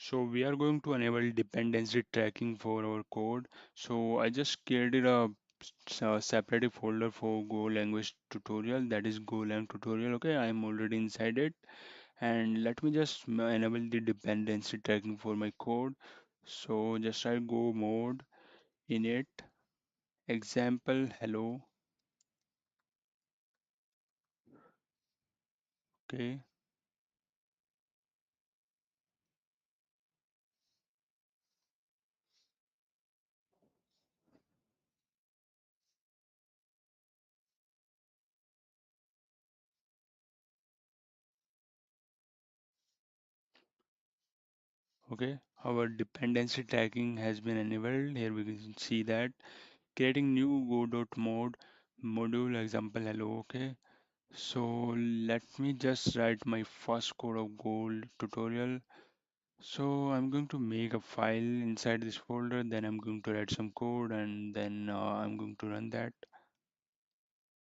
So we are going to enable dependency tracking for our code. So I just created a separate folder for Go language tutorial, that is Golang tutorial. Okay, I am already inside it, and let me just enable the dependency tracking for my code. So just write go mode init example hello. Okay, okay. Our dependency tracking has been enabled. Here we can see that creating new go.mode module example hello. Okay, so let me just write my first code of goal tutorial. So I'm going to make a file inside this folder, then I'm going to write some code and then I'm going to run that.